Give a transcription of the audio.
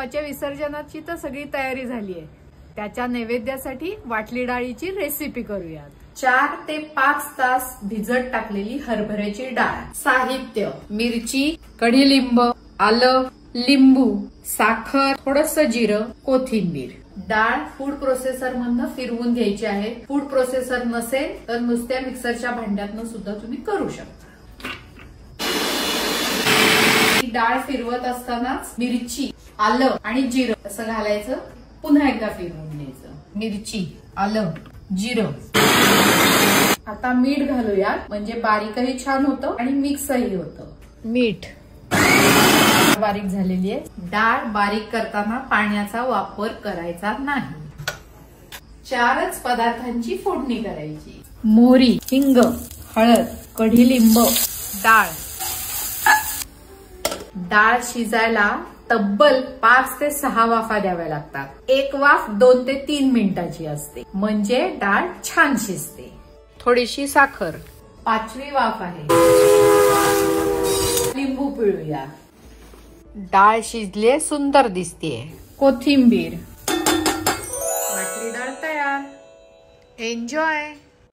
बाप्पाच्या विसर्जनाची तर सगळी तयारी झाली आहे. त्याच्या नैवेद्यासाठी वाटली डाळीची रेसिपी करूयात. 4 ते 5 तास भिजत टाकलेली हरभऱ्याची डाळ. साहित्य: मिरची, कढीलिंब, आलं, लिंबू, साखर, थोडंसं जिरं, कोथिंबीर. डाळ फूड प्रोसेसर मधनं फिरवून घ्यायची आहे. फूड प्रोसेसर नसेल तर नुसत्या मिक्सरच्या भांड्यातनं सुद्धा तुम्ही करू शकता. डाळ फिरवत असतानाच मिरची, आलं आणि जिरं असं घालायचं. पुन्हा एकदा फिरवून घ्यायचं. मिरची, आलं, जिरं. आता मीठ घालूया, म्हणजे बारीकही छान होतं आणि मिक्सही होतं. मीठ. बारीक झालेली आहे. डाळ बारीक करताना पाण्याचा वापर करायचा नाही. 4च पदार्थांची फोडणी करायची. मोहरी, हिंग, हळद, कढीलिंब, डाळ. डाळ शिजायला तब्बल 5 ते 6 वाफा द्याव्या लागतात. एक वाफ 2 ते 3 मिनिटाची असते, म्हणजे डाळ छान शिजते. थोडीशी साखर. 5वी वाफ आहे. लिंबू पिळूया. डाळ शिजले, सुंदर दिसतेय. कोथिंबीर. वाटली डाळ तयार. एन्जॉय.